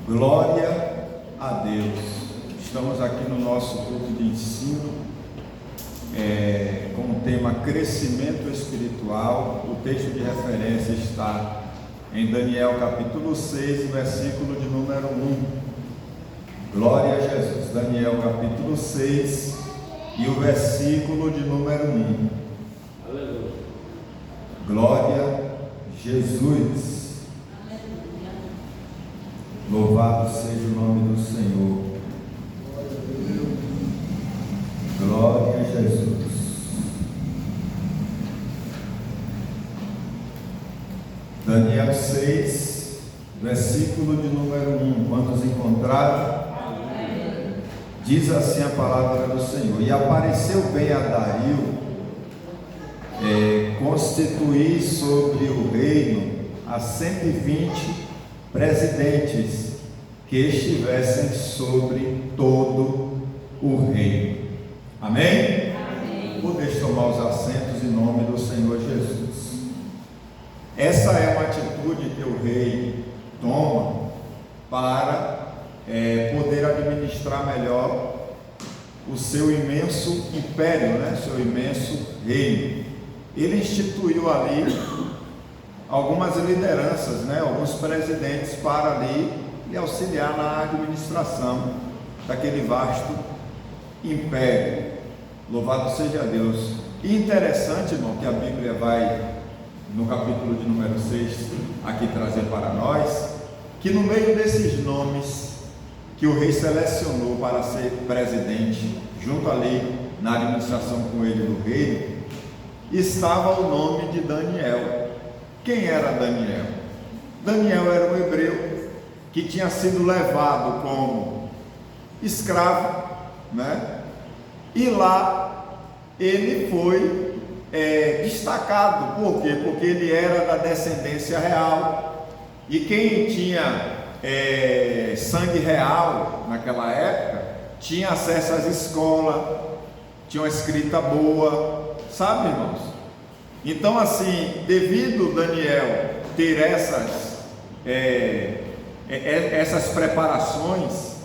Glória a Deus. Estamos aqui no nosso grupo de ensino com o tema crescimento espiritual. O texto de referência está em Daniel capítulo 6, versículo de número 1. Glória a Jesus. Daniel capítulo 6 e o versículo de número 1. Aleluia. Glória a Jesus. Louvado seja o nome do Senhor. Glória a Jesus. Daniel 6, versículo de número 1. Quantos encontraram? Diz assim a palavra do Senhor: E apareceu bem a Dario constituir sobre o reino a 120 presidentes que estivessem sobre todo o reino. Amém? Amém. Podeis tomar os assentos em nome do Senhor Jesus. Essa é uma atitude que o rei toma para poder administrar melhor o seu imenso império, seu imenso reino. Ele instituiu ali algumas lideranças, alguns presidentes para ali lhe auxiliar na administração daquele vasto império. Louvado seja Deus. E interessante, irmão, que a Bíblia vai, no capítulo de número 6, aqui trazer para nós, que no meio desses nomes que o rei selecionou para ser presidente, junto ali na administração com ele do reino, estava o nome de Daniel. Quem era Daniel? Daniel era um hebreu que tinha sido levado como escravo, E lá ele foi destacado. Por quê? Porque ele era da descendência real, e quem tinha sangue real naquela época tinha acesso às escolas, tinha uma escrita boa, sabe, irmãos? Então, assim, devido Daniel ter essas preparações,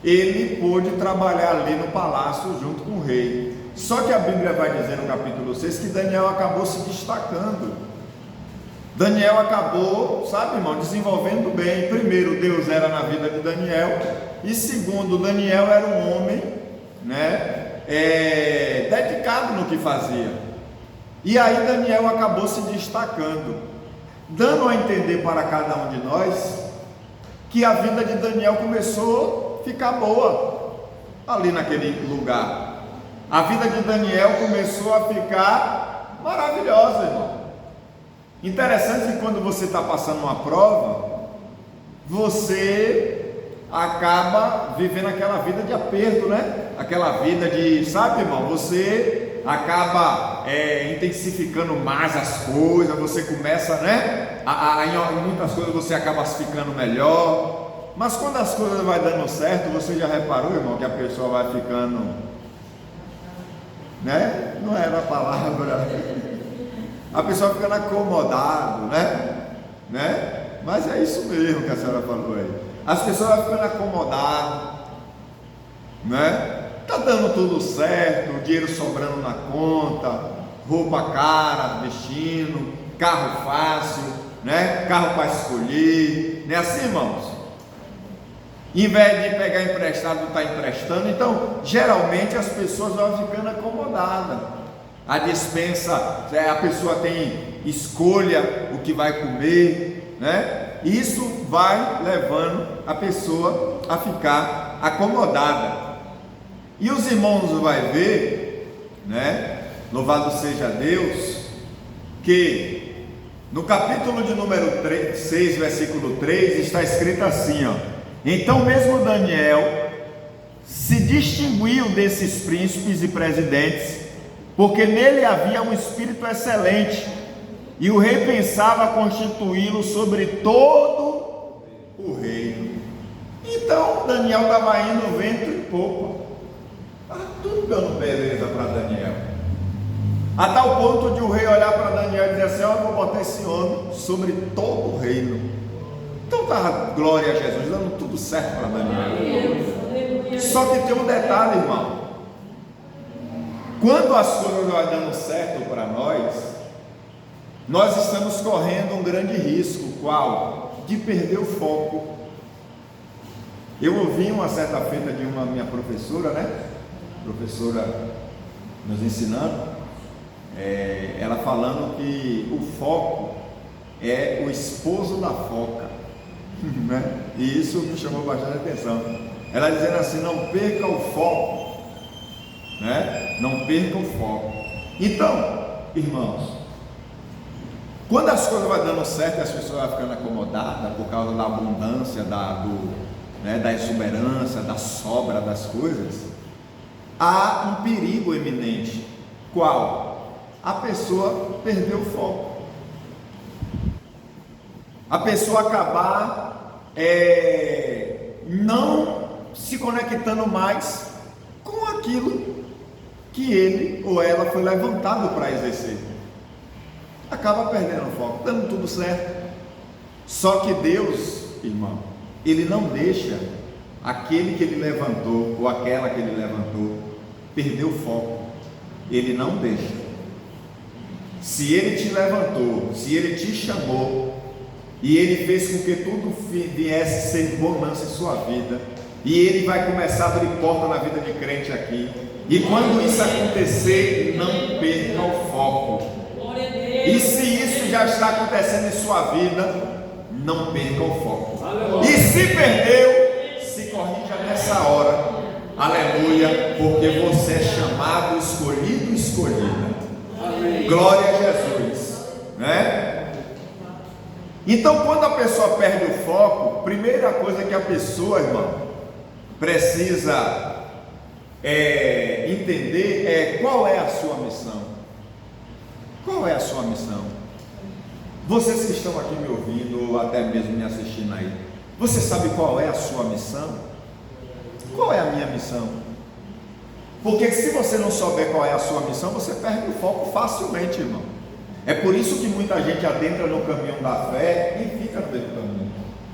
ele pôde trabalhar ali no palácio junto com o rei. Só que a Bíblia vai dizer no capítulo 6 que Daniel acabou se destacando. Daniel acabou, sabe, irmão, desenvolvendo bem. Primeiro, Deus era na vida de Daniel, e segundo, Daniel era um homem, dedicado no que fazia. E aí Daniel acabou se destacando, dando a entender para cada um de nós que a vida de Daniel começou a ficar boa ali naquele lugar. A vida de Daniel começou a ficar maravilhosa, irmão. Interessante que quando você está passando uma prova, você acaba vivendo aquela vida de aperto, aquela vida de, sabe, irmão, você acaba intensificando mais as coisas, você começa, em muitas coisas você acaba ficando melhor. Mas quando as coisas vai dando certo, você já reparou, irmão, que a pessoa vai ficando, não era a palavra, a pessoa ficando acomodado, mas é isso mesmo que a senhora falou aí. As pessoas vão ficando acomodadas, está dando tudo certo, o dinheiro sobrando na conta, roupa cara vestindo, carro fácil, carro para escolher, não é assim, irmãos? Em vez de pegar emprestado, está emprestando. Então, geralmente as pessoas vão ficando acomodadas. A despensa, a pessoa tem escolha o que vai comer, Isso vai levando a pessoa a ficar acomodada. E os irmãos vão ver, louvado seja Deus, que no capítulo de número 6, versículo 3, está escrito assim, Então mesmo Daniel se distinguiu desses príncipes e presidentes, porque nele havia um espírito excelente, e o rei pensava constituí-lo sobre todo o reino. Então Daniel estava indo vento e popa, tudo dando beleza para Daniel, a tal ponto de o rei olhar para Daniel e dizer assim: eu vou botar esse homem sobre todo o reino. Então estava, glória a Jesus, dando tudo certo para Daniel. Só que tem um detalhe, irmão. Quando as coisas vão dando certo para nós estamos correndo um grande risco. Qual? De perder o foco. Eu ouvi uma certa feita de uma minha professora, professora nos ensinando, ela falando que o foco é o esposo da foca, e isso me chamou bastante atenção. Ela dizendo assim: não perca o foco, não perca o foco. Então, irmãos, quando as coisas vão dando certo, as pessoas vão ficando acomodadas por causa da abundância, da exuberância, da sobra das coisas, há um perigo eminente. Qual? A pessoa perder o foco, a pessoa acabar não se conectando mais com aquilo que ele ou ela foi levantado para exercer. Acaba perdendo o foco, dando tudo certo. Só que Deus, irmão, Ele não deixa aquele que Ele levantou, ou aquela que Ele levantou, perder o foco. Ele não deixa. Se Ele te levantou, se Ele te chamou, e Ele fez com que tudo viesse ser bonança em sua vida, e Ele vai começar a abrir porta na vida de crente aqui, e quando isso acontecer, não perca o foco. E se isso já está acontecendo em sua vida, não perca o foco. E se perdeu, se corrija nessa hora, aleluia, porque você é chamado, escolhido, escolhida. Glória a Jesus, Então, quando a pessoa perde o foco, primeira coisa que a pessoa, irmão, precisa entender qual é a sua missão. Qual é a sua missão? Vocês que estão aqui me ouvindo, ou até mesmo me assistindo aí, você sabe qual é a sua missão? Qual é a minha missão? Porque se você não souber qual é a sua missão, você perde o foco facilmente, irmão. É por isso que muita gente adentra no caminho da fé e fica no meio do caminho,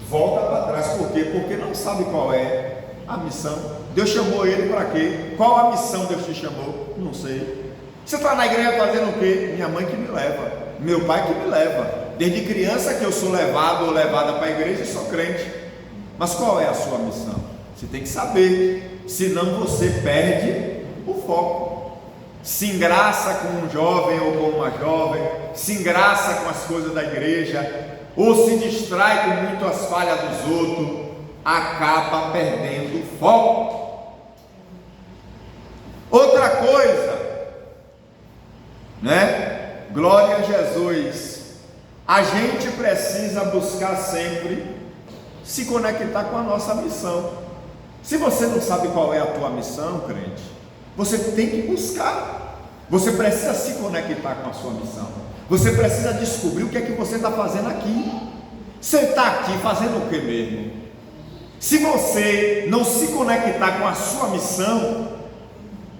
volta para trás. Por quê? Porque não sabe qual é a missão. Deus chamou ele para quê? Qual a missão Deus te chamou? Não sei. Você está na igreja fazendo o quê? Minha mãe que me leva, meu pai que me leva. Desde criança que eu sou levado ou levada para a igreja e sou crente. Mas qual é a sua missão? Você tem que saber, senão você perde o foco. Se engraça com um jovem ou com uma jovem, se engraça com as coisas da igreja, ou se distrai com muitas falhas dos outros, acaba perdendo o foco. Outra coisa, glória a Jesus, a gente precisa buscar sempre se conectar com a nossa missão. Se você não sabe qual é a tua missão, crente, você tem que buscar. Você precisa se conectar com a sua missão. Você precisa descobrir o que é que você está fazendo aqui. Você está aqui fazendo o que mesmo? Se você não se conectar com a sua missão,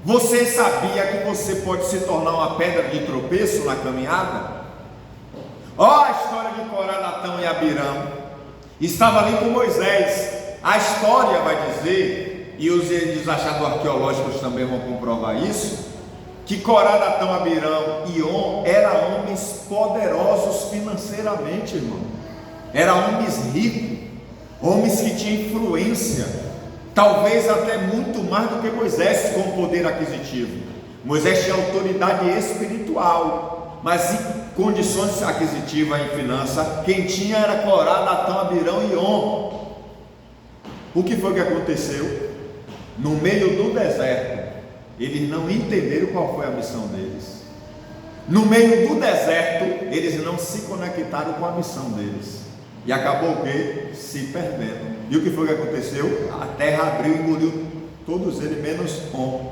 você sabia que você pode se tornar uma pedra de tropeço na caminhada? Ó, a história de Corá, Datão e Abirão. Estava ali com Moisés. A história vai dizer, e os achados arqueológicos também vão comprovar isso, que Corá, Datão, Abirão e On eram homens poderosos financeiramente, irmão. Eram homens ricos, homens que tinham influência, talvez até muito mais do que Moisés com poder aquisitivo. Moisés tinha autoridade espiritual, mas em condições aquisitivas em finança, quem tinha era Corá, Datão, Abirão e On. O que foi que aconteceu? No meio do deserto, eles não entenderam qual foi a missão deles. No meio do deserto, eles não se conectaram com a missão deles. E acabou o quê? Se perdendo. E o que foi que aconteceu? A terra abriu e engoliu todos eles, menos On.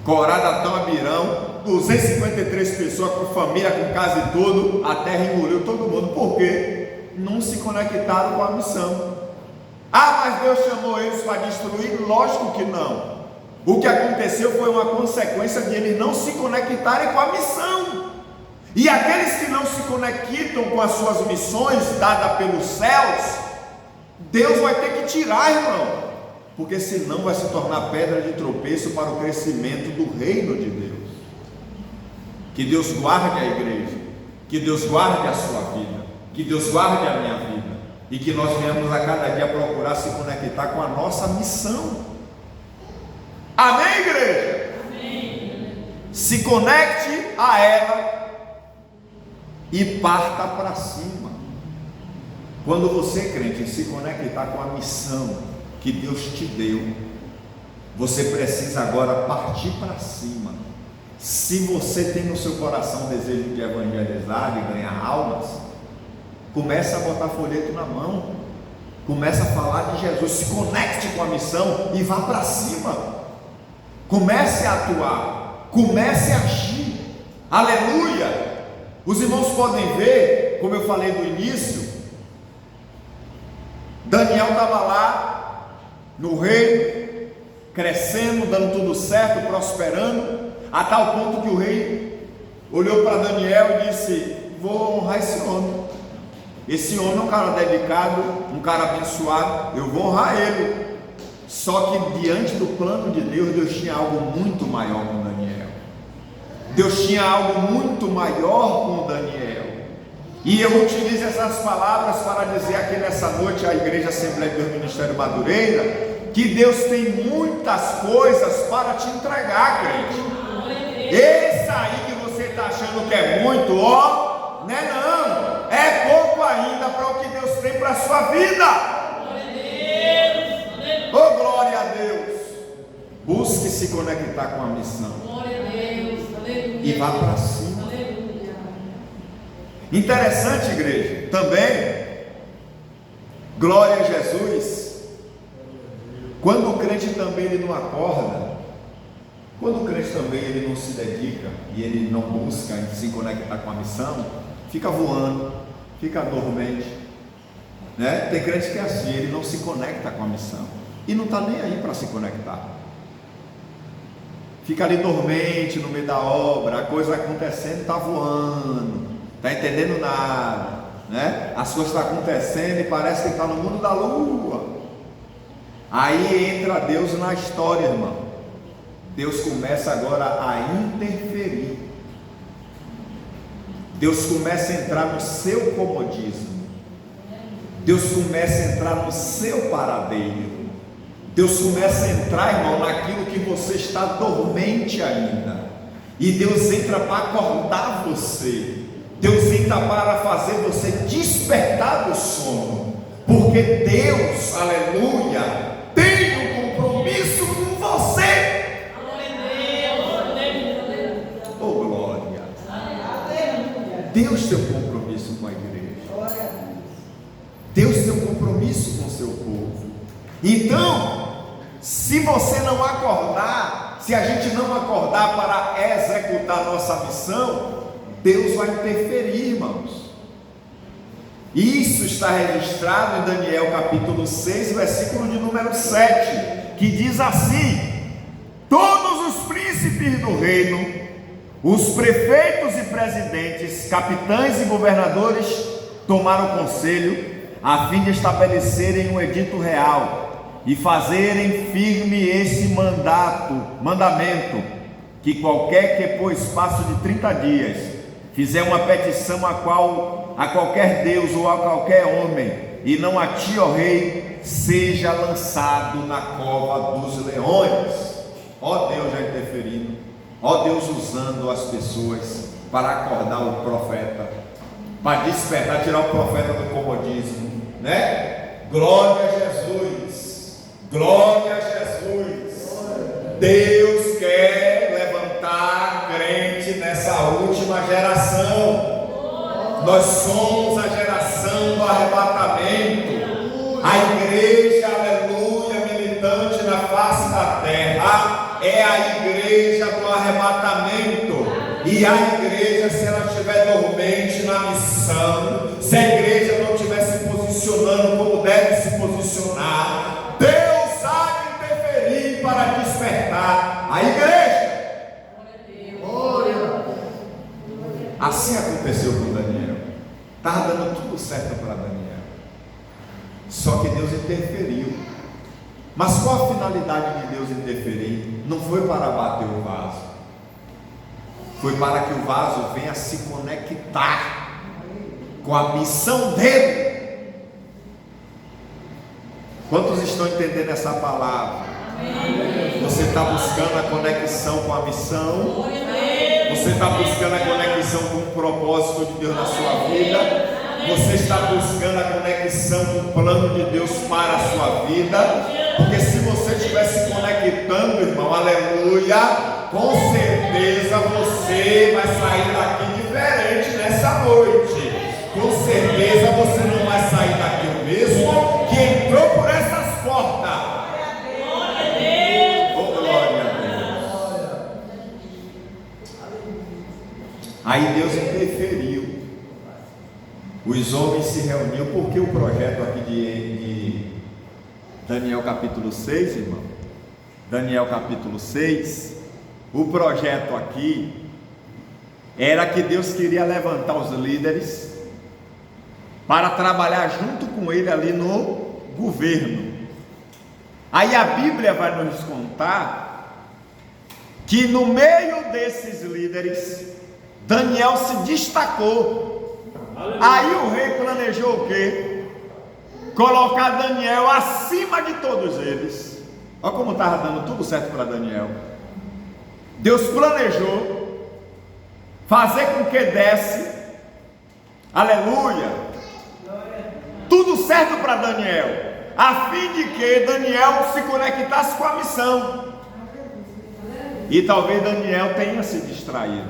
Corá, Datão, Abirão, 253 pessoas com família, com casa e tudo, a terra engoliu todo mundo. Por quê? Não se conectaram com a missão. Ah, mas Deus chamou eles para destruir? Lógico que não. O que aconteceu foi uma consequência de eles não se conectarem com a missão. E aqueles que não se conectam com as suas missões dadas pelos céus, Deus vai ter que tirar, irmão, porque senão vai se tornar pedra de tropeço para o crescimento do reino de Deus. Que Deus guarde a igreja, que Deus guarde a sua vida, que Deus guarde a minha vida, e que nós venhamos a cada dia procurar se conectar com a nossa missão. Amém, igreja? Amém. Se conecte a ela e parta para cima. Quando você, crente, se conectar com a missão que Deus te deu, você precisa agora partir para cima. Se você tem no seu coração o desejo de evangelizar, de ganhar almas, começa a botar folheto na mão, começa a falar de Jesus, se conecte com a missão e vá para cima. Comece a atuar, comece a agir. Aleluia! Os irmãos podem ver, como eu falei no início, Daniel estava lá no reino, crescendo, dando tudo certo, prosperando, a tal ponto que o rei olhou para Daniel e disse: vou honrar esse homem. Esse homem é um cara dedicado, um cara abençoado, eu vou honrar ele. Só que diante do plano de Deus, Deus tinha algo muito maior com Daniel. Deus tinha algo muito maior com Daniel. E eu utilizo essas palavras para dizer aqui nessa noite à Igreja Assembleia de Deus Ministério Madureira, que Deus tem muitas coisas para te entregar, crente. Esse aí que você está achando que é muito, ó, não é não, é pouco ainda para o que Deus tem para a sua vida. Oh, glória a Deus. Busque se conectar com a missão. Glória a Deus. E vá para cima. Aleluia. Interessante, igreja, também, glória a Jesus, quando o crente também ele não acorda, quando o crente também ele não se dedica e ele não busca se conectar com a missão, fica voando, fica dormente, né? Tem crente que é assim, ele não se conecta com a missão e não está nem aí para se conectar, fica ali dormente no meio da obra, a coisa acontecendo, está voando, está entendendo nada, né? As coisas estão acontecendo e parece que está no mundo da lua. Aí entra Deus na história, irmão. Deus começa agora a interferir. Deus começa a entrar no seu comodismo. Deus começa a entrar no seu paradeiro. Deus começa a entrar, irmão, naquilo que você está dormente ainda. E Deus entra para acordar você. Deus entra para fazer você despertar do sono. Porque Deus, aleluia, tem um compromisso com você. Oh, glória. Deus tem um compromisso com a igreja. Deus tem um compromisso com o seu povo. Então, se você não acordar, se a gente não acordar para executar nossa missão, Deus vai interferir, irmãos. Isso está registrado em Daniel capítulo 6, versículo de número 7, que diz assim: todos os príncipes do reino, os prefeitos e presidentes, capitães e governadores tomaram conselho a fim de estabelecerem um edito real e fazerem firme esse mandamento, que qualquer que por espaço de 30 dias fizer uma petição a qualquer Deus ou a qualquer homem, e não a ti, ó rei, seja lançado na cova dos leões. Ó Deus já interferindo, ó Deus usando as pessoas para acordar o profeta, para despertar, tirar o profeta do comodismo, né? Glória a Jesus, glória a Jesus. Deus quer levantar crente nessa última geração. Nós somos a geração do arrebatamento. A igreja, aleluia, militante na face da terra, é a igreja do arrebatamento. E a igreja, se ela estiver dormente na missão, se a igreja não estiver se posicionando como deve se posicionar, Deus há de interferir para despertar a igreja. Assim aconteceu com Daniel. Estava dando tudo certo para Daniel. Só que Deus interferiu. Mas qual a finalidade de Deus interferir? Não foi para abater o vaso, foi para que o vaso venha se conectar com a missão dele. Quantos estão entendendo essa palavra? Você está buscando a conexão com a missão? Você está buscando a conexão com o propósito de Deus na sua vida? Você está buscando a conexão com o plano de Deus para a sua vida? Porque se você estiver se conectando, irmão, aleluia, com certeza você vai sair daqui diferente nessa noite. Com certeza você não vai sair daqui o mesmo que entrou por essas portas. Oh, glória a Deus. Aí Deus interferiu. Os homens se reuniam, porque o projeto aqui de Daniel capítulo 6, irmão, Daniel capítulo 6, o projeto aqui era que Deus queria levantar os líderes para trabalhar junto com ele ali no governo. Aí a Bíblia vai nos contar que no meio desses líderes, Daniel se destacou. Aí o rei planejou o quê? Colocar Daniel acima de todos eles. Olha como estava dando tudo certo para Daniel. Deus planejou fazer com que desse, aleluia, tudo certo para Daniel, a fim de que Daniel se conectasse com a missão. E talvez Daniel tenha se distraído.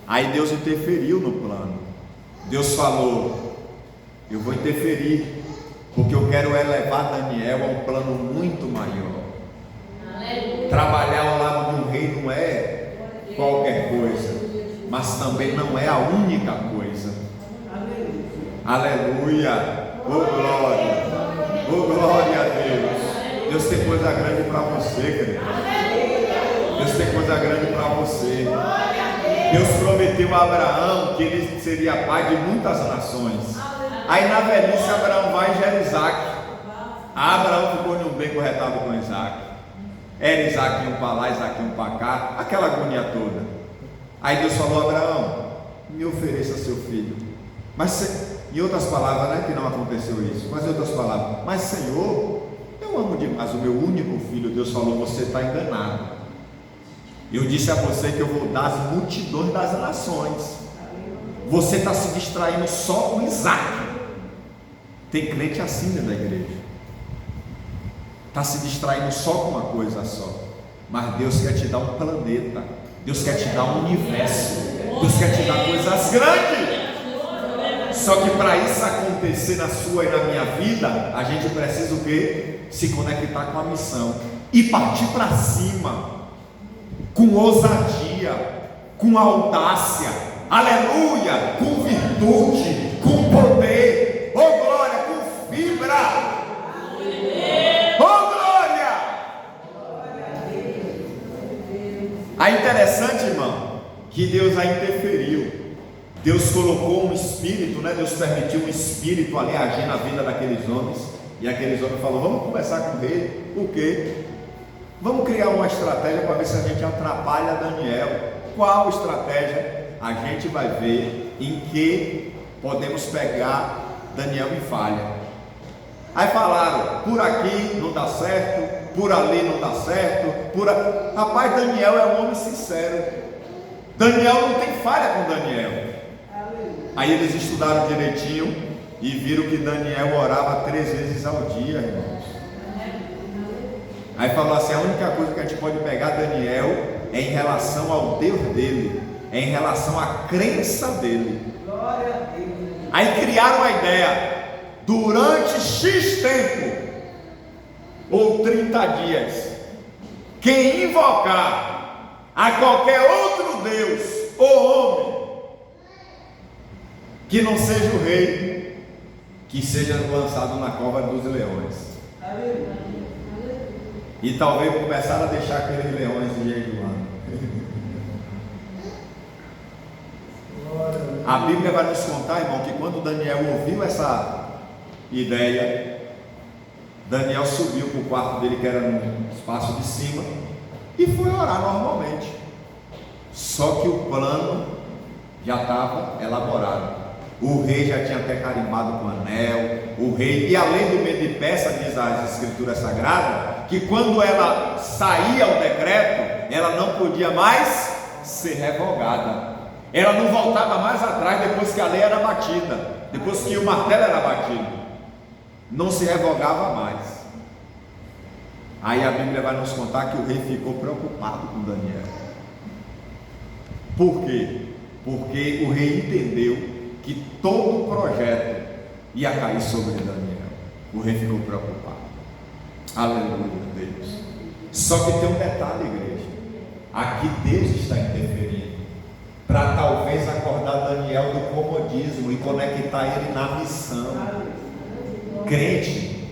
Aí Deus interferiu no plano. Deus falou: eu vou interferir, porque eu quero elevar Daniel a um plano muito maior. Trabalhar ao lado do rei não é qualquer coisa, mas também não é a única coisa. Aleluia, oh glória, oh glória a Deus. Deus tem coisa grande para você, querido. Deus tem coisa grande para você. Deus prometeu a Abraão que ele seria pai de muitas nações. Aí na velhice Abraão vai e gera Isaac. Abraão ficou num bem corretado com Isaac. Era Isaac um para lá, Isaac um para cá, aquela agonia toda. Aí Deus falou: Abraão, me ofereça seu filho. Mas em outras palavras, não é que não aconteceu isso, mas em outras palavras, mas Senhor, eu amo demais o meu único filho. Deus falou: você está enganado. Eu disse a você que eu vou dar as multidões das nações. Você está se distraindo só com Isaac. Tem crente assim dentro da igreja, está se distraindo só com uma coisa só. Mas Deus quer te dar um planeta, Deus quer te dar um universo, Deus quer te dar coisas grandes. Só que para isso acontecer na sua e na minha vida, a gente precisa o quê? Se conectar com a missão e partir para cima, com ousadia, com audácia, aleluia, com virtude, com poder, oh glória, com fibra, oh glória. É interessante, irmão, que Deus aí interferiu. Deus colocou um espírito, né? Deus permitiu um espírito ali agir na vida daqueles homens. E aqueles homens falaram: vamos conversar com ele. O quê? Vamos criar uma estratégia para ver se a gente atrapalha Daniel. Qual estratégia? A gente vai ver em que podemos pegar Daniel em falha. Aí falaram: por aqui não dá certo, por ali não dá certo, Rapaz, Daniel é um homem sincero. Daniel não tem falha com Daniel. Aí eles estudaram direitinho e viram que Daniel orava 3 vezes ao dia, irmãos. Aí falou assim: a única coisa que a gente pode pegar Daniel é em relação ao Deus dele, é em relação à crença dele. Aí criaram a ideia: durante X tempo, ou 30 dias, quem invocar a qualquer outro Deus ou homem que não seja o rei, que seja lançado na cova dos leões. E talvez começaram a deixar aqueles leões jejuando. A Bíblia vai nos contar, irmão, que quando Daniel ouviu ideia, Daniel subiu para o quarto dele, que era no espaço de cima, e foi orar normalmente. Só que o plano já estava elaborado. O rei já tinha até carimbado com o anel. O rei, e além do medo de peça, diz as escrituras sagradas, que quando ela saía o decreto, ela não podia mais ser revogada. Ela não voltava mais atrás depois que a lei era batida, depois que o martelo era batido, não se revogava mais. Aí a Bíblia vai nos contar que o rei ficou preocupado com Daniel. Por quê? Porque o rei entendeu que todo o projeto ia cair sobre Daniel. O rei ficou preocupado. Aleluia, Deus. Só que tem um detalhe, igreja. Aqui Deus está interferindo para talvez acordar Daniel do comodismo e conectar ele na missão. Crente,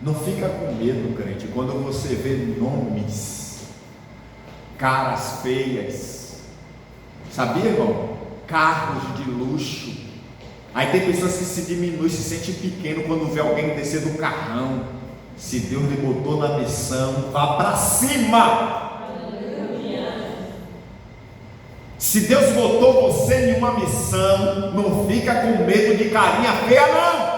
não fica com medo, crente, quando você vê nomes, caras feias, sabia, irmão? Carros de luxo. Aí tem pessoas que se diminuem, se sentem pequeno quando vê alguém descer do carrão. Se Deus lhe botou na missão, vá para cima. Se Deus botou você em uma missão, não fica com medo de carinha feia, não.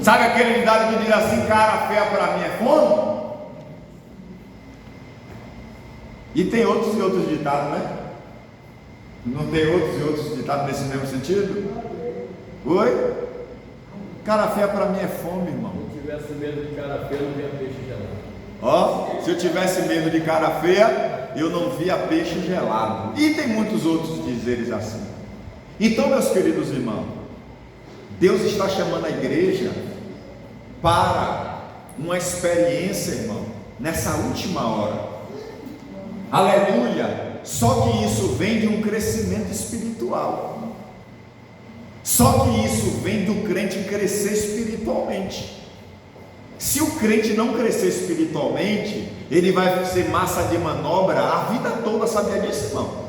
Sabe aquele ditado que diz assim: cara feia para mim é fome? E tem outros e outros ditados, né? Não tem outros e outros ditados nesse mesmo sentido? Oi? Cara feia para mim é fome, irmão. Se eu tivesse medo de cara feia, eu não via peixe gelado. Ó, se eu tivesse medo de cara feia, eu não via peixe gelado. E tem muitos outros dizeres assim. Então, meus queridos irmãos, Deus está chamando a igreja para uma experiência, irmão, nessa última hora. Aleluia! Só que isso vem de um crescimento espiritual. Só que isso vem do crente crescer espiritualmente. Se o crente não crescer espiritualmente, ele vai ser massa de manobra a vida toda, sabia disso, irmão?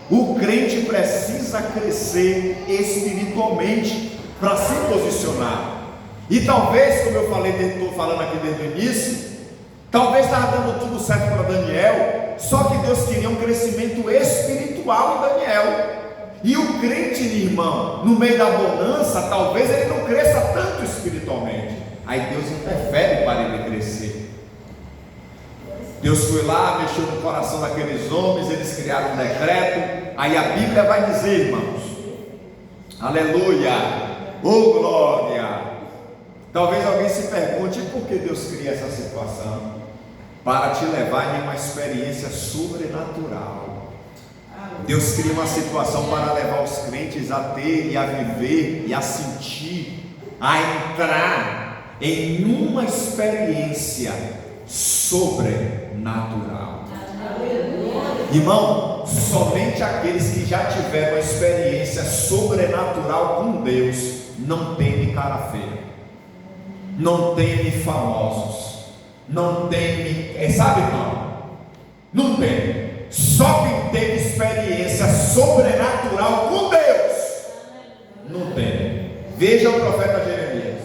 O crente precisa crescer espiritualmente para se posicionar. E talvez, como eu falei, estou falando aqui desde o início, talvez estava dando tudo certo para Daniel, só que Deus queria um crescimento espiritual em Daniel. E o crente, irmão, no meio da bonança, talvez ele não cresça tanto espiritualmente. Aí Deus interfere para ele crescer. Deus foi lá, mexeu no coração daqueles homens, eles criaram um decreto. Aí a Bíblia vai dizer, irmãos, aleluia, oh glória. Talvez alguém se pergunte por que Deus cria essa situação. Para te levar em uma experiência sobrenatural. Deus cria uma situação para levar os crentes a ter e a viver e a sentir, a entrar em uma experiência sobrenatural. Irmão, somente aqueles que já tiveram uma experiência sobrenatural com Deus não temem cara feia, não temem famosos, não temem, sabe, irmão? Não temem. Só quem teve experiência sobrenatural com Deus não tem. Veja o profeta Jeremias,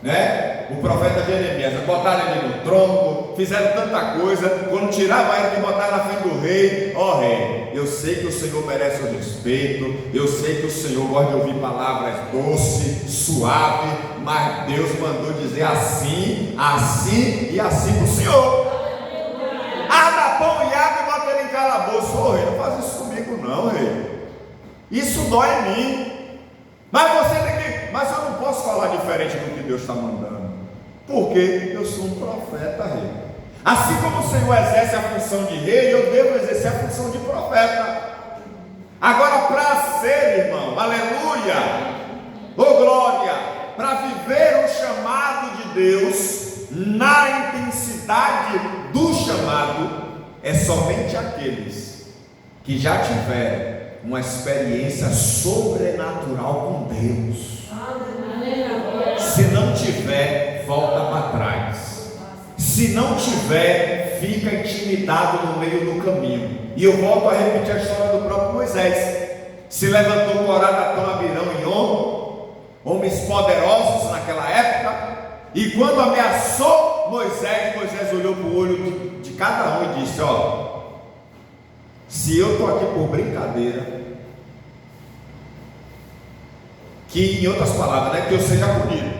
né? O profeta Jeremias, botaram ele no tronco, fizeram tanta coisa. Quando tiravam ele, botaram na frente do rei. Ó rei, eu sei que o Senhor merece o respeito, eu sei que o Senhor gosta de ouvir palavras doces, suaves, mas Deus mandou dizer assim, assim e assim para o Senhor. Dá pão e água e bota ele em calabouço. Ô rei, não faz isso comigo não, rei. Isso dói em mim. Mas você tem que. Mas eu não posso falar diferente do que Deus está mandando. Porque eu sou um profeta, rei. Assim como o Senhor exerce a função de rei, eu devo exercer a função de profeta. Agora, para ser, irmão, aleluia, ô glória, para viver o chamado de Deus na intensidade do chamado, é somente aqueles que já tiveram uma experiência sobrenatural com Deus. Se não tiver, volta para trás. Se não tiver, fica intimidado no meio do caminho. E eu volto a repetir a história do próprio Moisés. Se levantou Coradatão, Abirão e On, homens poderosos naquela época, e quando ameaçou Moisés olhou para o olho de cada um e disse: ó, se eu estou aqui por brincadeira, que em outras palavras, né, que eu seja punido.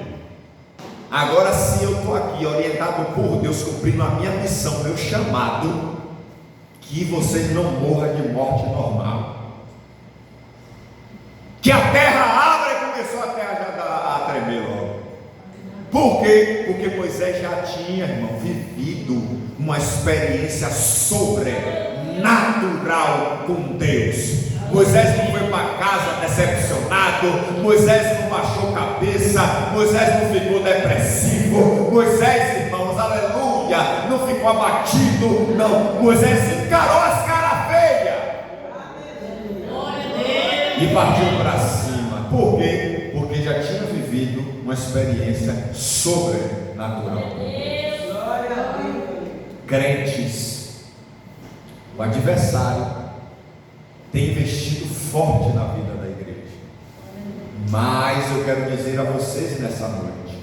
Agora, se eu estou aqui orientado por Deus, cumprindo a minha missão, meu chamado, que vocês não morram de morte normal. Que a terra abra, e começou a terra já a tremer logo. Por quê? Porque Moisés já tinha, irmão, vivido uma experiência sobrenatural com Deus. Moisés não foi para casa decepcionado, Moisés não baixou cabeça, Moisés não ficou depressivo, Moisés, irmãos, aleluia, não ficou abatido, não. Moisés encarou as caras feias e partiu para cima. Por quê? Porque já tinha vivido uma experiência sobrenatural. Crentes, o adversário tem investido forte na vida da igreja, mas eu quero dizer a vocês nessa noite: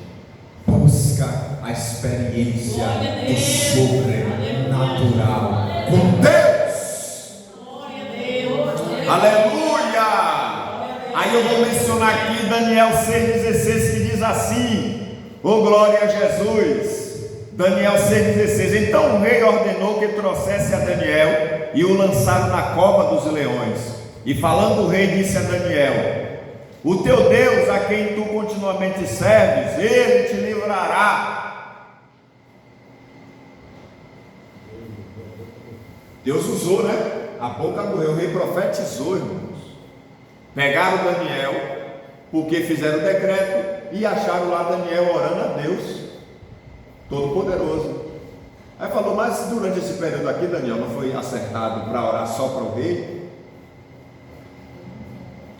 busca a experiência do sobrenatural com Deus. Aleluia! Aí eu vou mencionar aqui Daniel 6,16, que diz assim: oh glória a Jesus. Daniel 6,16. Então o rei ordenou que trouxesse a Daniel e o lançaram na cova dos leões. E falando o rei, disse a Daniel: o teu Deus, a quem tu continuamente serves, ele te livrará. Deus usou, né? A boca do rei, o rei profetizou, irmãos. Pegaram Daniel, porque fizeram o decreto e acharam lá Daniel orando a Deus Todo-Poderoso. Aí falou: mas durante esse período aqui, Daniel não foi acertado para orar só para o rei?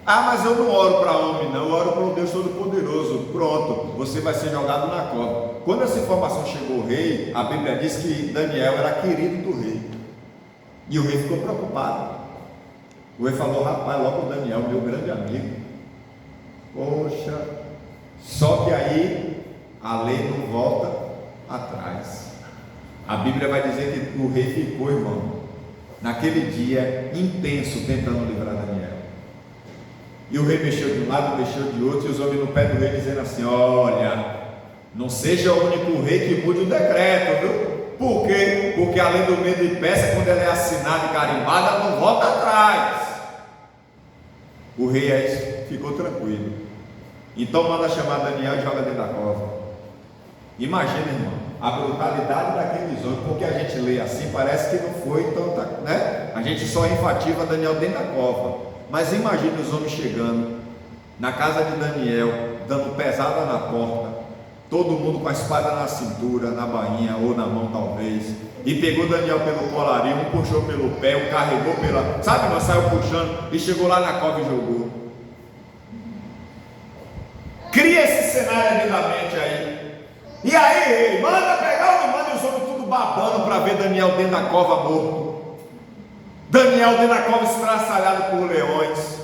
Ah, mas eu não oro para homem, não, eu oro para o Deus Todo-Poderoso. Pronto, você vai ser jogado na cova. Quando essa informação chegou ao rei, a Bíblia diz que Daniel era querido do rei, e o rei ficou preocupado. O rei falou: rapaz, logo o Daniel, meu grande amigo. Poxa, só que aí a lei não volta atrás. A Bíblia vai dizer que o rei ficou, irmão, naquele dia intenso, tentando livrar Daniel. E o rei mexeu de um lado, mexeu de outro, e os homens no pé do rei dizendo assim: olha, não seja o único rei que mude o decreto, viu? Por quê? Porque a lei do medo de peça, quando ela é assinada e carimbada, não volta atrás. O rei aí ficou tranquilo. Então manda chamar Daniel e joga dentro da cova. Imagina, irmão, a brutalidade daqueles homens, porque a gente lê assim, parece que não foi tanta, né? A gente só enfatiza Daniel dentro da cova. Mas imagine os homens chegando na casa de Daniel, dando pesada na porta, todo mundo com a espada na cintura, na bainha ou na mão talvez, e pegou Daniel pelo colarinho, um puxou pelo pé, um carregou pela, sabe, nós saiu puxando e chegou lá na cova e jogou. Cria esse cenário ali na mente aí. E aí, manda pegar ou não manda, os homens tudo babando para ver Daniel dentro da cova morto. Daniel dentro da cova estraçalhado por leões.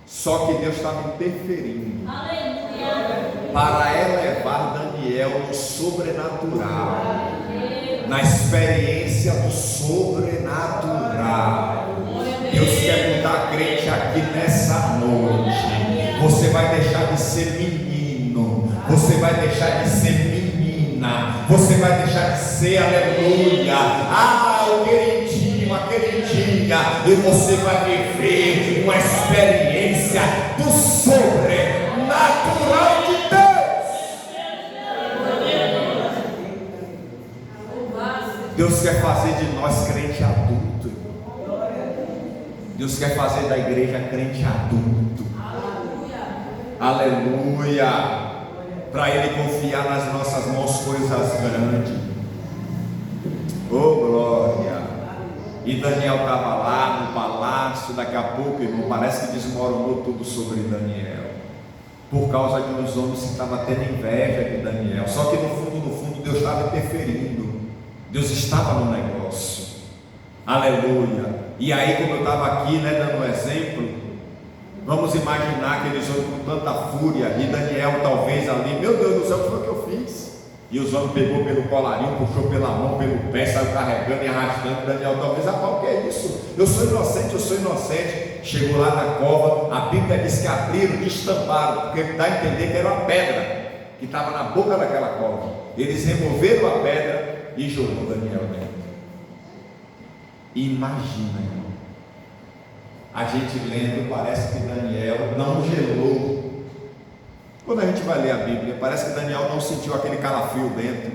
Só que Deus estava interferindo. Aleluia. Para elevar Daniel no sobrenatural, na experiência do sobrenatural. Deus quer mudar crente aqui nessa noite. Você vai deixar de ser menino, você vai deixar de ser menina, você vai deixar de ser, aleluia, o queridinho, a queridinha, e você vai viver uma experiência do sobrenatural de Deus. Deus quer fazer de nós crente adulto. Deus quer fazer da igreja crente adulto. Aleluia. Para Ele confiar nas nossas mãos coisas grandes. Oh glória. E Daniel estava lá no palácio. Daqui a pouco, irmão, parece que desmoronou tudo sobre Daniel, por causa de uns homens que estavam tendo inveja de Daniel. Só que no fundo Deus estava interferindo. Deus estava no negócio. Aleluia. E aí, como eu estava aqui, né, dando um exemplo, Vamos imaginar que eles olham com tanta fúria, e Daniel talvez ali, meu Deus do céu, o que foi que eu fiz? E os homens pegou pelo colarinho, puxou pela mão, pelo pé, saiu carregando e arrastando. Daniel talvez, o que é isso? Eu sou inocente. Chegou lá na cova, a Bíblia diz que abriram, destamparam, porque dá a entender que era uma pedra que estava na boca daquela cova. Eles removeram a pedra e jogou Daniel dentro. Imagina, irmão. A gente lendo, parece que Daniel não gelou. Quando a gente vai ler a Bíblia, parece que Daniel não sentiu aquele calafrio dentro.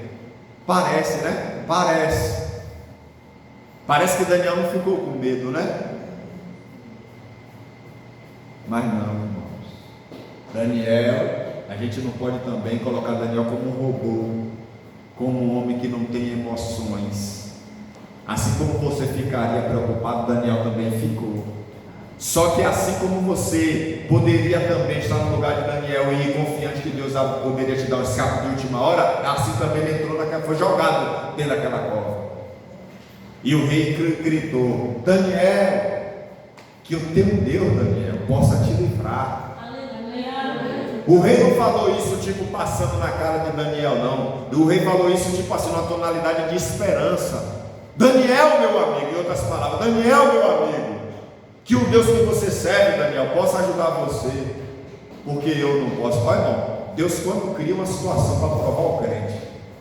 Parece, né? Parece que Daniel não ficou com medo, né? Mas não, irmãos. Daniel, a gente não pode também colocar Daniel como um robô, como um homem que não tem emoções. Assim como você ficaria preocupado, Daniel também ficou. Só que assim como você poderia também estar no lugar de Daniel e ir confiante que Deus poderia te dar um escape de última hora, assim também ele entrou foi jogado dentro daquela cova. E o rei gritou: Daniel, que o teu Deus, Daniel, possa te livrar. O rei não falou isso tipo passando na cara de Daniel, não. O rei falou isso tipo assim, numa tonalidade de esperança. Daniel, meu amigo, em outras palavras, Daniel, meu amigo, que o Deus que você serve, Daniel, possa ajudar você, porque eu não posso. Olha, irmão, Deus, quando cria uma situação para provar o crente,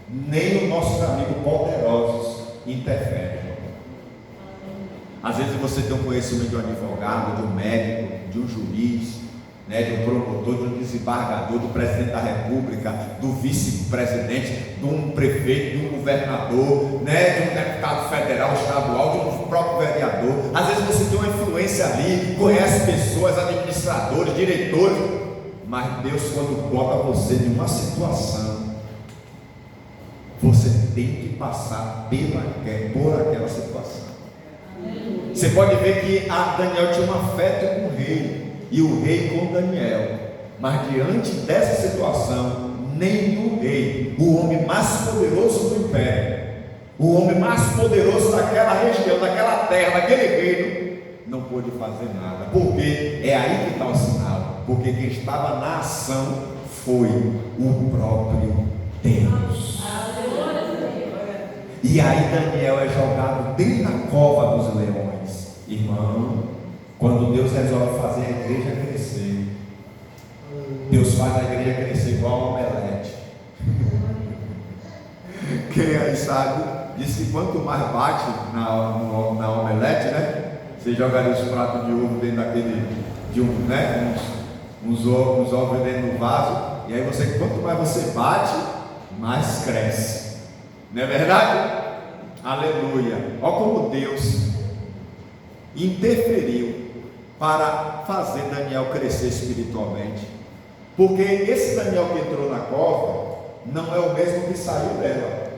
nem os nossos amigos poderosos interferem. Às vezes você tem um conhecimento de um advogado, de um médico, de um juiz, né, de um promotor, de um desembargador, do presidente da república, do vice-presidente, de um prefeito, de um governador, né, de um deputado federal, estadual, de um próprio vereador. Às vezes você tem uma influência ali, conhece pessoas, administradores, diretores, mas Deus, quando bota você em uma situação, você tem que passar por aquela situação. Você pode ver que Daniel tinha um afeto com o rei, e o rei com Daniel, mas diante dessa situação, nenhum rei, o homem mais poderoso do império, o homem mais poderoso daquela região, daquela terra, daquele reino, não pôde fazer nada, porque é aí que está o sinal, porque quem estava na ação foi o próprio Deus. E aí Daniel é jogado dentro da cova dos leões. Irmão, quando Deus resolve fazer a igreja crescer, Deus faz a igreja crescer igual a omelete. Quem aí sabe, diz que quanto mais bate na omelete, né? Você jogaria os pratos de ovo dentro daquele, uns ovos dentro do vaso, e aí quanto mais você bate, mais cresce. Não é verdade? Aleluia. Olha como Deus interferiu para fazer Daniel crescer espiritualmente, porque esse Daniel que entrou na cova não é o mesmo que saiu dela.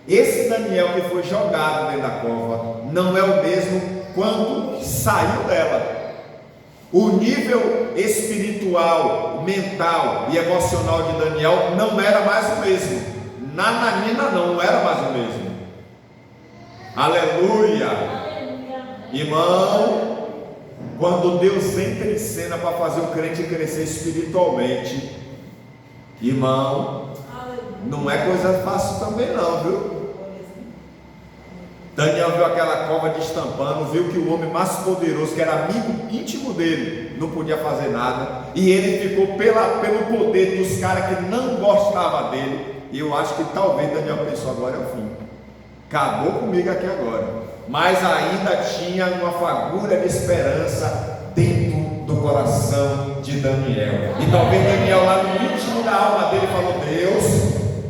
Esse Daniel que foi jogado dentro da cova não é o mesmo quando saiu dela. O nível espiritual, mental e emocional de Daniel não era mais o mesmo. Nananina não era mais o mesmo. Aleluia. Irmão, quando Deus entra em cena para fazer o crente crescer espiritualmente, irmão, não é coisa fácil também não, viu? Daniel viu aquela cova destampando, viu que o homem mais poderoso, que era amigo íntimo dele, não podia fazer nada, e ele ficou pelo poder dos caras que não gostavam dele. E eu acho que talvez Daniel pensou: agora é o fim, acabou comigo aqui agora. Mas ainda tinha uma fagulha de esperança dentro do coração de Daniel. E talvez Daniel, lá no íntimo da alma dele, falou: Deus,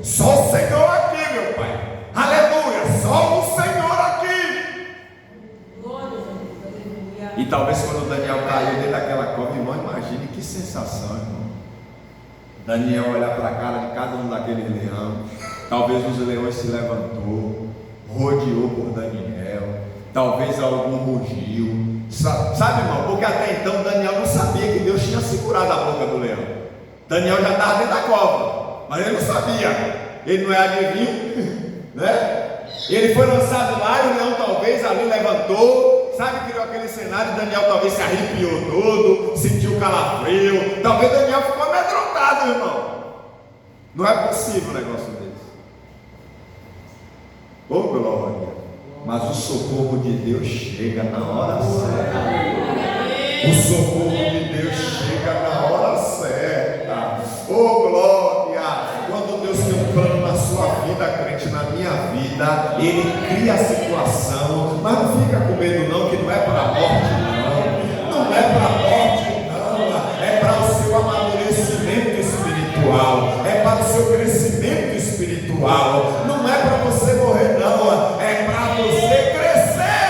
só o Senhor aqui, meu Pai, aleluia, só o Senhor aqui. E talvez quando Daniel caiu dentro daquela cova, irmão, imagine que sensação, irmão. Daniel olhar para a cara de cada um daqueles leões. Talvez os leões se levantou, rodeou por Daniel, talvez algum rugiu, sabe, irmão, porque até então Daniel não sabia que Deus tinha segurado a boca do leão. Daniel já estava dentro da cova, mas ele não sabia, ele não é adivinho, né? Ele foi lançado lá e o leão talvez ali levantou, sabe, criou aquele cenário. Daniel talvez se arrepiou todo, sentiu calafrio, talvez Daniel ficou amedrontado, irmão. Não é possível um negócio desse. Oh, glória! Mas o socorro de Deus chega na hora certa. O socorro de Deus chega na hora certa. Oh, glória! Quando Deus tem um plano na sua vida, crente, na minha vida, Ele cria a situação. Mas não fica com medo não, que não é para a morte não. Não é para a morte não. É para o seu amadurecimento espiritual. É para o seu crescimento espiritual. Não é para você morrer não. É para você crescer.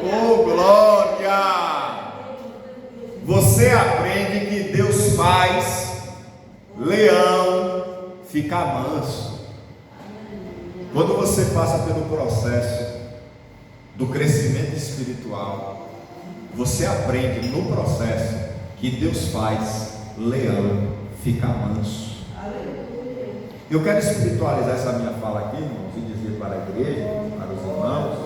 Oh, glória! Você aprende que Deus faz leão ficar manso. Quando você passa pelo processo do crescimento espiritual, você aprende no processo que Deus faz leão ficar manso. Eu quero espiritualizar essa minha fala aqui, irmãos, e dizer para a igreja, para os irmãos,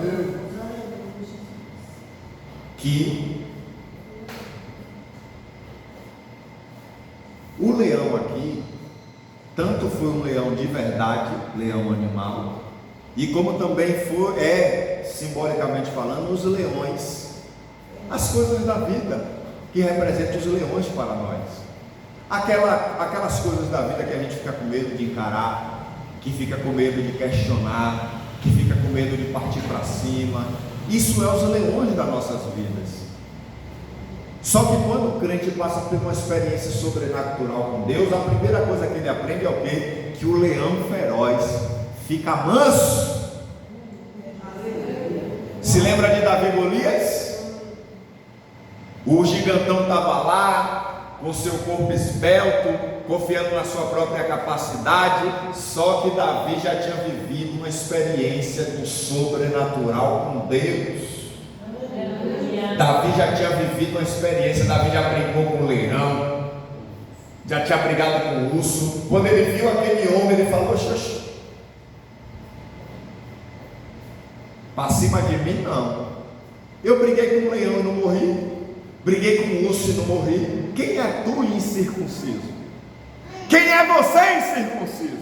que o leão aqui, tanto foi um leão de verdade, leão animal, e como também simbolicamente falando, os leões, as coisas da vida, que representam os leões para nós. Aquelas coisas da vida que a gente fica com medo de encarar, que fica com medo de questionar, que fica com medo de partir para cima. Isso é os leões das nossas vidas. Só que quando o crente passa por uma experiência sobrenatural com Deus, a primeira coisa que ele aprende é o quê? Que o leão feroz fica manso. Se lembra de Davi e Golias? O gigantão estava lá, com seu corpo esbelto, confiando na sua própria capacidade, só que Davi já tinha vivido uma experiência do sobrenatural com Deus. Davi já tinha vivido uma experiência. Davi já brigou com o leão, já tinha brigado com o urso. Quando ele viu aquele homem, ele falou: oxe, para cima de mim não. Eu briguei com o leão e não morri, briguei com o urso e não morri. Quem é tu, incircunciso? Quem é você, incircunciso?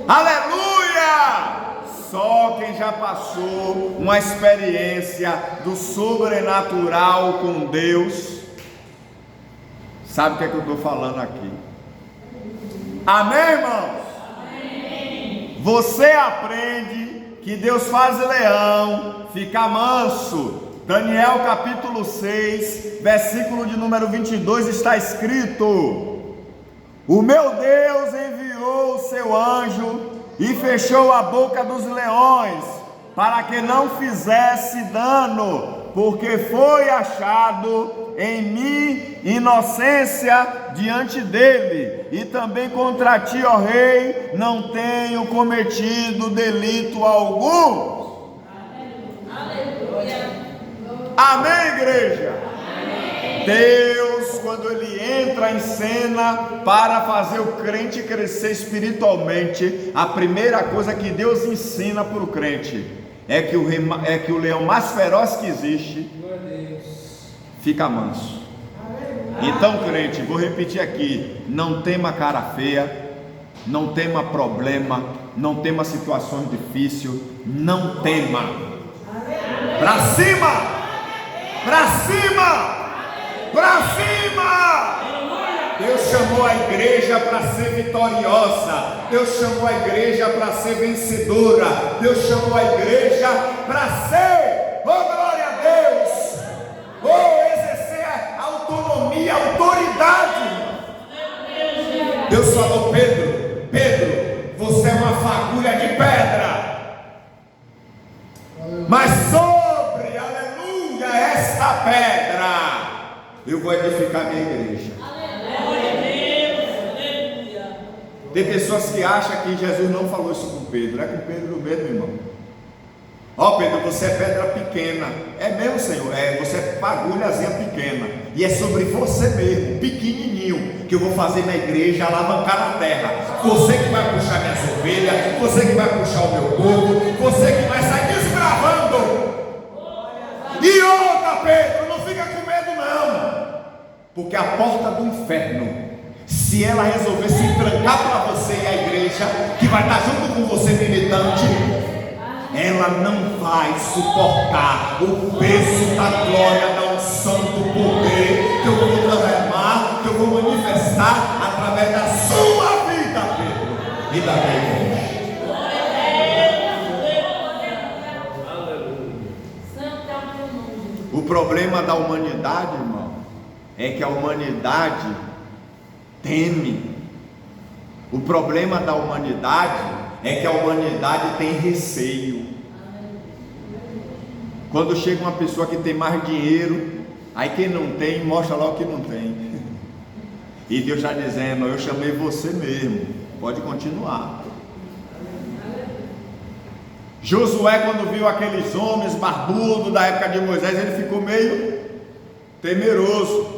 Aleluia! Só quem já passou uma experiência do sobrenatural com Deus sabe o que é que eu estou falando aqui. Amém, irmãos? Amém. Você aprende que Deus faz leão ficar manso. Daniel capítulo 6, versículo de número 22 está escrito: o meu Deus enviou o seu anjo e fechou a boca dos leões, para que não fizesse dano, porque foi achado em mim inocência diante dele, e também contra ti, ó rei, não tenho cometido delito algum. Amém, igreja? Amém. Deus, quando Ele entra em cena para fazer o crente crescer espiritualmente, a primeira coisa que Deus ensina para o crente é que o leão mais feroz que existe fica manso. Então, crente, vou repetir aqui: não tema cara feia, não tema problema, não tema situações difíceis, não tema. Para cima! Para cima! Para cima! Deus chamou a igreja para ser vitoriosa. Deus chamou a igreja para ser vencedora. Deus chamou a igreja para ser, oh glória a Deus, oh exercer a autonomia, a autoridade. Deus falou: Pedro, você é uma fagulha de pedra, mas sobre, aleluia, esta pedra eu vou edificar minha igreja. Tem pessoas que acham que Jesus não falou isso com Pedro. É com Pedro mesmo, irmão. Ó Pedro, você é pedra pequena. É mesmo, Senhor? Você é fagulhazinha pequena. E é sobre você mesmo, pequenininho, que eu vou fazer na igreja, alavancar na terra. Você que vai puxar minhas ovelhas, você que vai puxar o meu povo, você que vai sair desbravando. E outra, Pedro, não fica com medo não. Porque a porta do inferno, se ela resolver se trancar para você e a igreja, que vai estar junto com você militante, ela não vai suportar o peso da glória, da unção, do poder que eu vou derramar, que eu vou manifestar através da sua vida, Pedro, e da minha igreja. O problema da humanidade, irmão, é que a humanidade teme. O problema da humanidade é que a humanidade tem receio. Quando chega uma pessoa que tem mais dinheiro, aí quem não tem, mostra lá o que não tem. E Deus está dizendo: eu chamei você mesmo, pode continuar. Josué, quando viu aqueles homens barbudos da época de Moisés, ele ficou meio temeroso.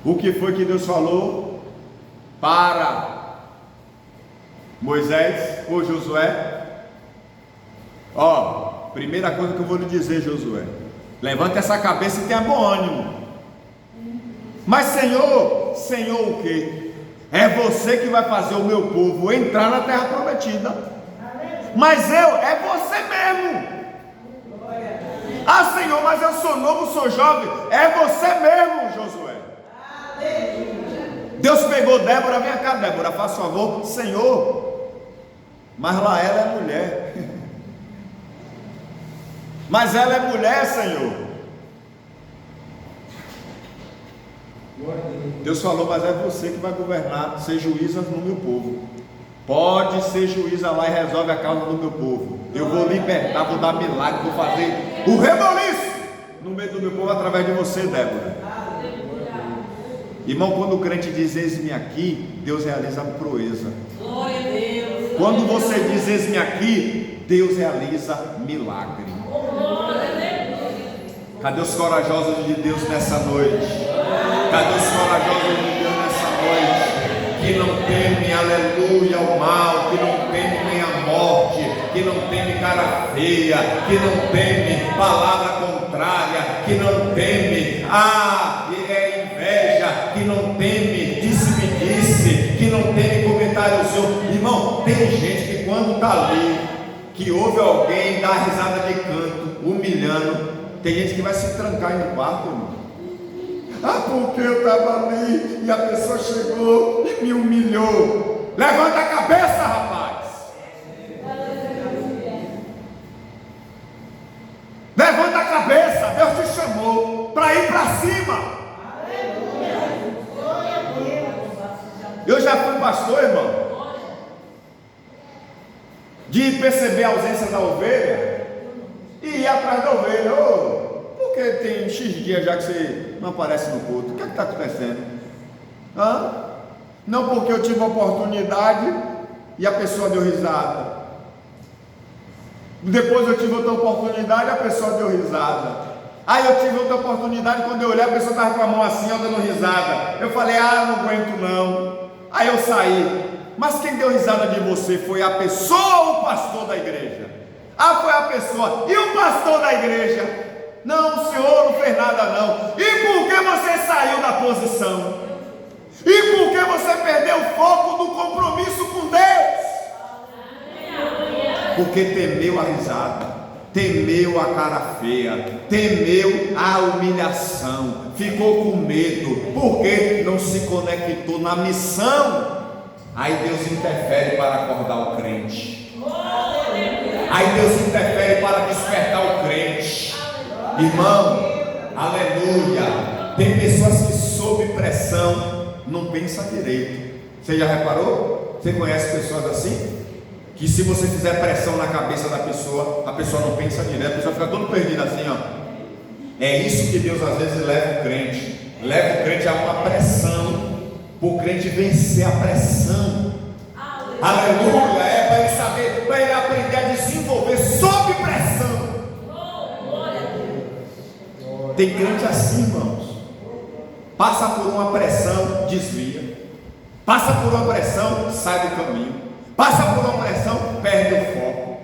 O que foi que Deus falou para Moisés ou Josué? Ó, primeira coisa que eu vou lhe dizer, Josué: levanta essa cabeça e tenha bom ânimo. Mas Senhor o quê? É você que vai fazer o meu povo entrar na terra prometida. Mas é você mesmo. Ah, Senhor, mas eu sou novo, sou jovem. É você mesmo, Josué. Deus pegou Débora, vem cá, Débora, faz favor. Senhor, mas lá ela é mulher. Mas ela é mulher, Senhor. Deus falou: mas é você que vai governar, ser juíza no meu povo. Pode ser juíza lá e resolve a causa do meu povo. Eu vou libertar, vou dar milagre, vou fazer o reboliço no meio do meu povo através de você, Débora. Irmão, quando o crente diz eis-me aqui, Deus realiza a proeza. Quando você diz eis-me aqui, Deus realiza milagre. Cadê os corajosos de Deus nessa noite? Cadê os corajosos de Deus nessa noite? Que não temem, aleluia, o mal, que não temem nem a morte, que não temem cara feia, que não temem palavra contrária, que não temem inveja, que não temem disse-me-disse, que não temem comentário seu. Irmão, tem gente que quando está ali, que ouve alguém dar risada de canto, humilhando, tem gente que vai se trancar aí no quarto, irmão. Ah, porque eu estava ali e a pessoa chegou e me humilhou. Levanta a cabeça, rapaz. Levanta a cabeça. Deus te chamou para ir para cima. Eu já fui pastor, irmão, de perceber a ausência da ovelha e ir atrás da ovelha. Porque tem X dias já que você não aparece no culto. O que é que está acontecendo? Não, porque eu tive a oportunidade e a pessoa deu risada. Depois eu tive outra oportunidade e a pessoa deu risada. Aí eu tive outra oportunidade, quando eu olhei a pessoa estava com a mão assim, ó, dando risada. Eu falei: não aguento não. Aí eu saí. Mas quem deu risada de você foi a pessoa ou o pastor da igreja? Foi a pessoa. E o pastor da igreja? Não, o senhor não fez nada não. E por que você saiu da posição? E por que você perdeu o foco do compromisso com Deus? Porque temeu a risada, temeu a cara feia, temeu a humilhação, ficou com medo, porque não se conectou na missão. Aí Deus interfere para acordar o crente. Aí Deus interfere para despertar o crente. Irmão, aleluia. Tem pessoas que sob pressão não pensam direito. Você já reparou? Você conhece pessoas assim? Que se você fizer pressão na cabeça da pessoa, a pessoa não pensa direito, a pessoa fica todo perdida assim, ó. É isso que Deus às vezes leva o crente. Leva o crente a uma pressão, para o crente vencer a pressão. Aleluia. É para ele saber, para ele aprender a desenvolver sob Tem crente assim, irmãos. Passa por uma pressão, desvia. Passa por uma pressão, sai do caminho. Passa por uma pressão, perde o foco.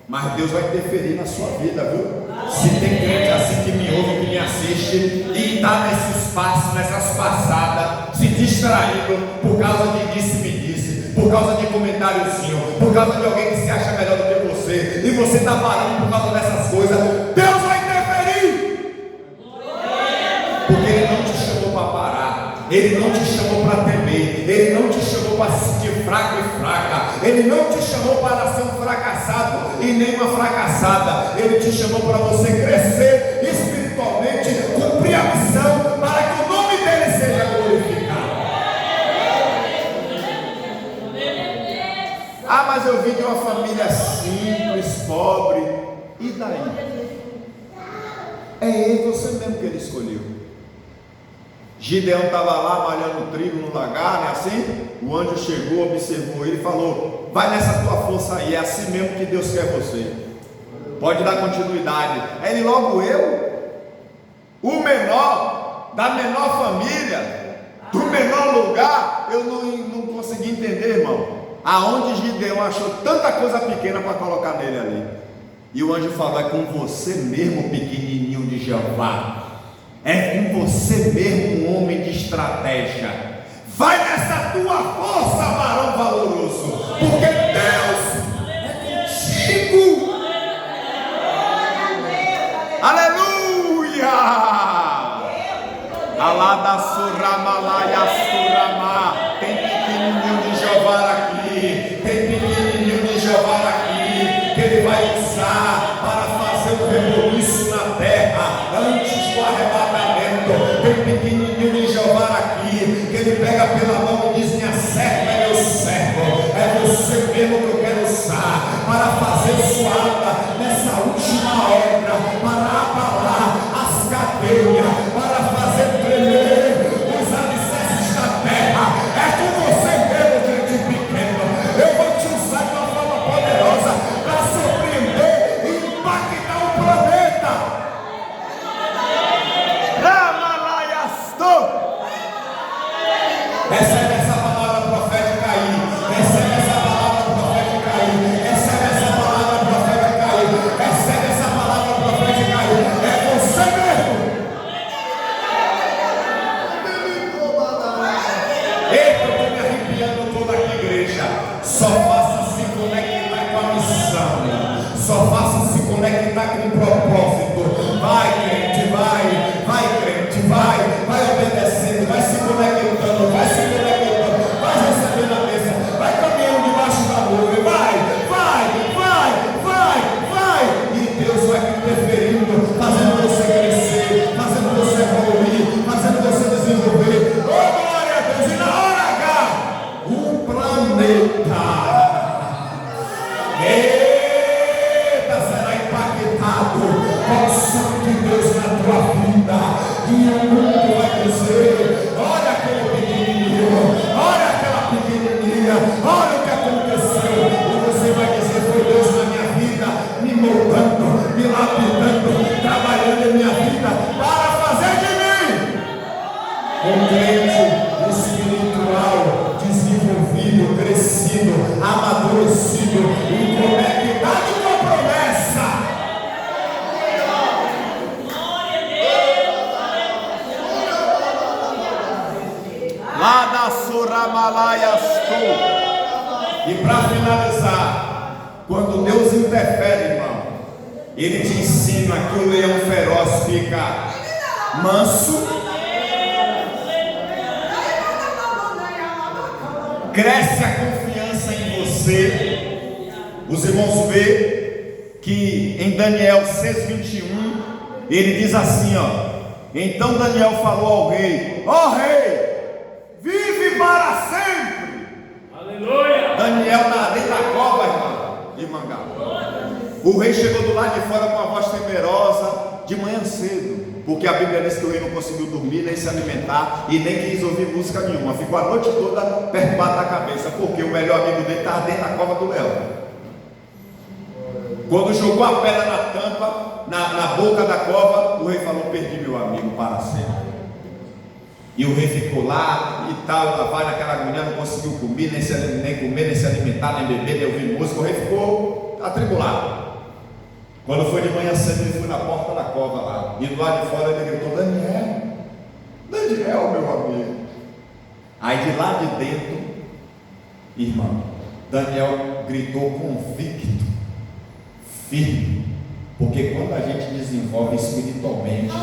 Mas Deus vai interferir na sua vida, viu? Se tem crente assim que me ouve, que me assiste e está nesses passos, nessas passadas, se distraindo por causa de disse-me-disse, por causa de comentáriozinho, por causa de alguém que se acha melhor do que você, e você está parando por causa dessas coisas, Deus vai interferir, porque Ele não te chamou para parar, Ele não te chamou para temer, Ele não te chamou para se sentir fraco e fraca, Ele não te chamou para ser um fracassado e nem uma fracassada, Ele te chamou para você crescer espiritualmente, cumprir a missão, para que o nome dEle seja glorificado. Ah, mas eu vim de uma família simples, pobre, e daí? É Ele, você mesmo que Ele escolheu. Gideão estava lá malhando trigo no lagar, não é assim? O anjo chegou, observou ele e falou: vai nessa tua força aí, é assim mesmo que Deus quer você. Pode dar continuidade. Aí ele, logo eu, o menor, da menor família, do menor lugar, eu não consegui entender, irmão. Aonde Gideão achou tanta coisa pequena para colocar nele ali. E o anjo falou: é com você mesmo, pequenininho de Jeová. É com você mesmo, um homem de estratégia. Vai nessa tua força, varão valoroso, porque Deus é contigo. Aleluia! Alada suramalaya surama. Tem pequenininho de Jeová aqui. Tem pequenininho de Jeová aqui, que Ele vai usar para fazer um reboliço na terra antes do arrebatamento. Tem pequenininho de Jeová aqui, que Ele pega pela mão e diz: minha serva é meu servo, é você mesmo que eu quero usar para fazer suada nessa última obra, para abalar as cadeias, para fazer tremer os alicerces da terra. É com você mesmo, crente pequeno. Eu vou te usar de uma forma poderosa para surpreender e impactar o planeta. Recebe essa palavra profética aí. Recebe essa palavra profética aí. Recebe essa palavra profética aí. Recebe essa palavra profética aí. É você mesmo. Eita, eu estou me arrepiando toda aqui, igreja. Só faça se conectar com a missão. Só faça se conectar com o propósito. Vai, crente, vai crente, vai obedecendo, vai se conectando, vai se conectando, vai recebendo a bênção, vai caminhando debaixo da nuvem, vai, e Deus vai interferindo, fazendo você crescer, fazendo você evoluir, fazendo você desenvolver. Oh, glória a Deus! E na hora H, o planeta será impactado com o sangue de Deus na tua vida, e o mundo vai dizer: olha aquele pequenininho, olha aquela pequenininha, olha o que aconteceu. E você vai dizer: foi Deus na minha vida, me moldando, me lapidando, trabalhando em minha vida para fazer de mim um crente espiritual, desenvolvido, crescido, amadurecido e conectado com a promessa. Lá da Suramalaya Stu. E para finalizar, quando Deus interfere, irmão, Ele te ensina que o leão feroz fica manso, cresce a confiança em você. Os irmãos vê que em Daniel 6:21 ele diz assim, ó: então Daniel falou ao rei: ó rei, vive para sempre. Aleluia. Daniel dentro da cova, irmão, de Mangá. O rei chegou do lado de fora com a voz temerosa de manhã cedo, porque a Bíblia diz que o rei não conseguiu dormir, nem se alimentar e nem quis ouvir música nenhuma. Ficou a noite toda perturbado na cabeça, porque o melhor amigo dele estava dentro da cova do leão. Quando jogou a pedra na tampa, na boca da cova, o rei falou: perdi meu amigo para sempre. E o rei ficou lá e tal, vai naquela agonia, não conseguiu comer, nem se alimentar, nem beber, nem ouvir música. O rei ficou atribulado. Quando foi de manhã cedo, ele foi na porta da cova lá, e do lado de fora ele gritou: Daniel, Daniel, meu amigo. Aí de lá de dentro, irmão, Daniel gritou convicto, firme, porque quando a gente desenvolve espiritualmente,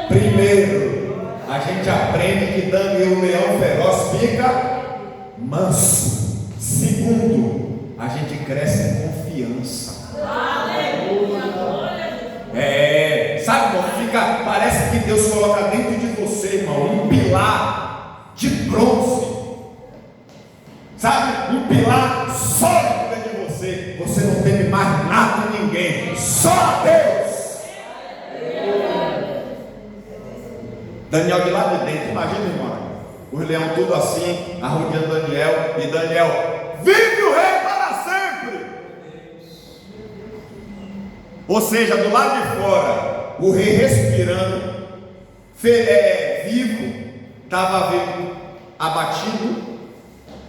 primeiro, a gente aprende que Daniel, o leão feroz, fica manso. Segundo, a gente cresce em confiança. Sabe como fica? Parece que Deus coloca dentro de você, irmão, um pilar de bronze. Sabe? Um pilar sólido dentro de você. Você não teme mais nada de ninguém, só a Deus. Daniel de lá de dentro, imagina, irmão, os leões tudo assim, arrodeando Daniel, e Daniel: vive o rei para sempre. Ou seja, do lado de fora, o rei respirando, vivo, estava abatido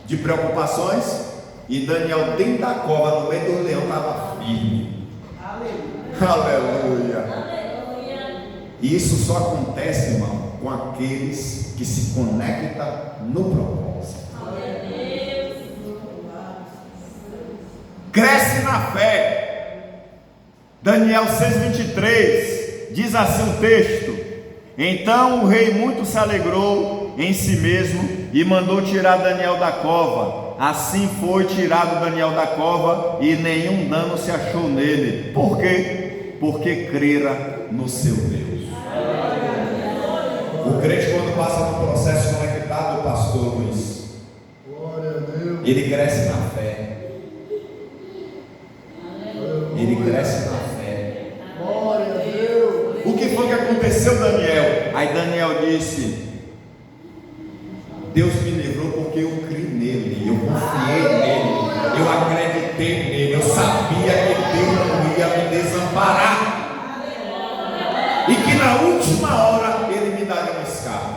de preocupações, e Daniel dentro da cova, no meio do leão, estava firme. Aleluia. Aleluia. E isso só acontece, irmão, com aqueles que se conectam no propósito. Cresce na fé. Daniel 6,23 diz assim o texto: então o rei muito se alegrou em si mesmo e mandou tirar Daniel da cova. Assim foi tirado Daniel da cova, e nenhum dano se achou nele. Por quê? Porque crera no seu Deus. O crente, quando passa no processo conectado, pastor Luiz, ele cresce na fé. Ele cresce na fé. O que foi que aconteceu, Daniel? Aí Daniel disse: Deus me livrou porque eu criei nele, eu confiei nele, eu acreditei nele, eu sabia que Deus não ia me desamparar, e que na última hora ele me daria um escape.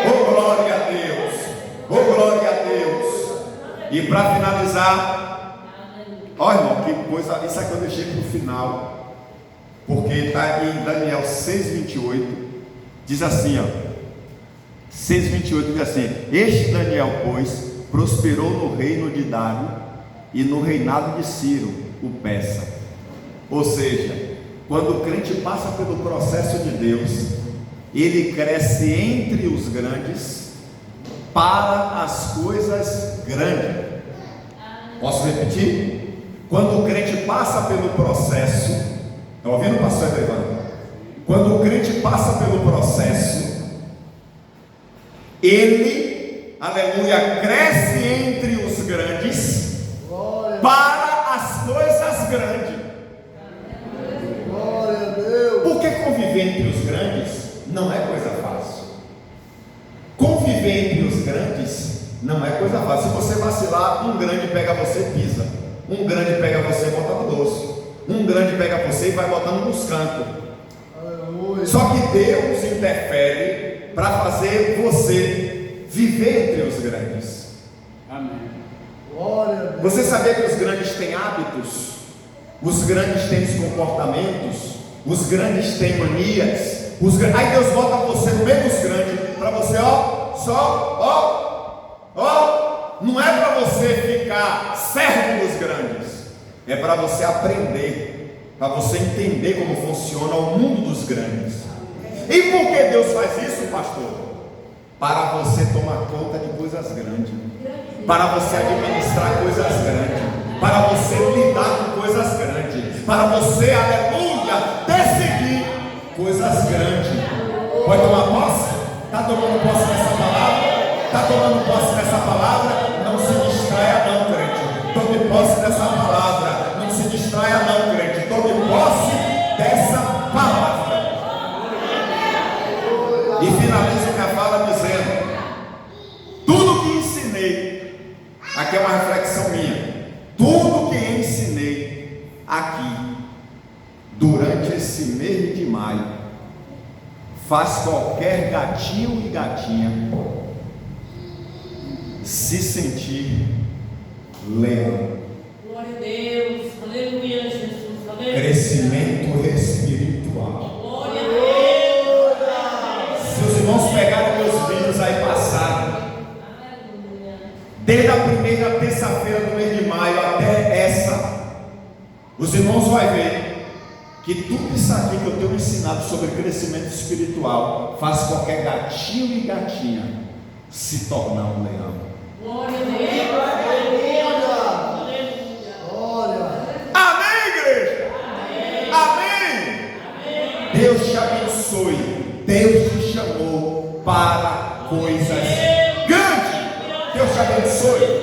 Oh glória a Deus, oh glória a Deus. E para finalizar, ó irmão, que coisa, isso aqui eu deixei para o final, porque está em Daniel 6,28, diz assim, ó, 6,28 diz assim: este Daniel, pois, prosperou no reino de Dário e no reinado de Ciro, o persa. Ou seja, quando o crente passa pelo processo de Deus, ele cresce entre os grandes para as coisas grandes. Posso repetir? Quando o crente passa pelo processo, está ouvindo, pastor Evandro? Quando o crente passa pelo processo, ele, aleluia, cresce entre os grandes para as coisas grandes. Glória a Deus. Porque conviver entre os grandes não é coisa fácil. Conviver entre os grandes não é coisa fácil. Se você vacilar, um grande pega você e pisa. Um grande pega você e bota no doce. Um grande pega você e vai botando nos cantos. Aleluia. Só que Deus interfere para fazer você viver entre os grandes. Amém. Glória a Deus. Você sabia que os grandes têm hábitos? Os grandes têm comportamentos? Os grandes têm manias? Aí Deus bota você no meio dos grandes para você, não é para você ficar servo dos grandes, é para você aprender, para você entender como funciona o mundo dos grandes. E por que Deus faz isso, pastor? Para você tomar conta de coisas grandes, para você administrar coisas grandes, para você lidar com coisas grandes, para você, aleluia, decidir coisas grandes. Pode tomar posse? Está tomando posse dessa palavra? Está tomando posse dessa palavra? Não se distraia não, crente. Tome posse dessa palavra. Não se distraia não, crente. Tome posse dessa palavra. E finalizo minha fala dizendo: tudo que ensinei, aqui é uma reflexão minha, tudo que ensinei aqui durante esse nesse mês de maio, faz qualquer gatinho e gatinha se sentir leão. Glória a Deus, aleluia, Jesus, aleluia. Crescimento espiritual. Glória a Deus. Se os irmãos pegaram meus vídeos aí passados, Aleluia. desde a primeira terça-feira do mês de maio até essa, os irmãos vão ver que tudo isso aqui que eu tenho ensinado sobre crescimento espiritual faz qualquer gatinho e gatinha se tornar um leão. Glória a Deus. Aleluia. Amém, igreja? Amém. Deus te abençoe. Deus te chamou para coisas grandes. Deus te abençoe.